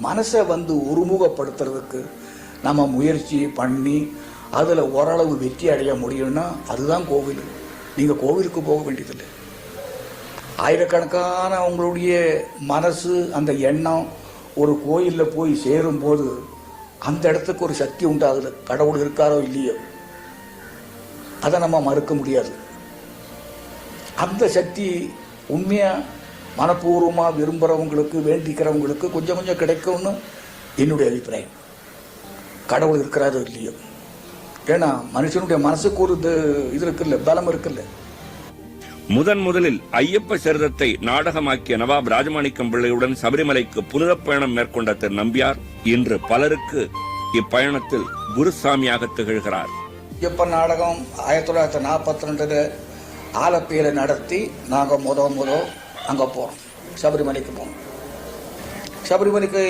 மனசை ஒருமுகப்படுத்துறதுக்கு நம்ம முயற்சி பண்ணி அதில் ஓரளவு வெற்றி அடைய முடியும்னா அதுதான் கோவில். நீங்கள் கோவிலுக்கு போக வேண்டியதில்லை. ஆயிரக்கணக்கான உங்களுடைய மனசு அந்த எண்ணம் ஒரு கோயிலில் போய் சேரும்போது அந்த இடத்துக்கு ஒரு சக்தி உண்டாகுது. கடவுள் இருக்காரோ இல்லையோ அதை நம்ம மறுக்க முடியாது. அந்த சக்தி உண்மையாக மனப்பூர்வமாக விரும்புகிறவங்களுக்கு வேண்டிக்கிறவங்களுக்கு கொஞ்சம் கொஞ்சம் கிடைக்கும்னு என்னுடைய அபிப்பிராயம். கடவுள் இருக்கிறாரோ இல்லையோ, ஏன்னா மனுஷனுடைய மனசுக்கு ஒரு இது இருக்குல்ல, பலம் இருக்குல்ல. முதலில் ஐயப்ப சரிதத்தை நாடகமாக்கிய நவாப் ராஜமாணிக்கம் பிள்ளையுடன் சபரிமலைக்கு புனித பயணம் மேற்கொண்ட திரு நம்பியார் இன்று பலருக்கு இப்பயணத்தில் குருசாமியாக திகழ்கிறார். ஐயப்ப நாடகம் 1942 ஆலப்பியில நடத்தி நாங்கள் முத அங்கே போகிறோம். சபரிமலைக்கு போனோம். சபரிமலைக்கு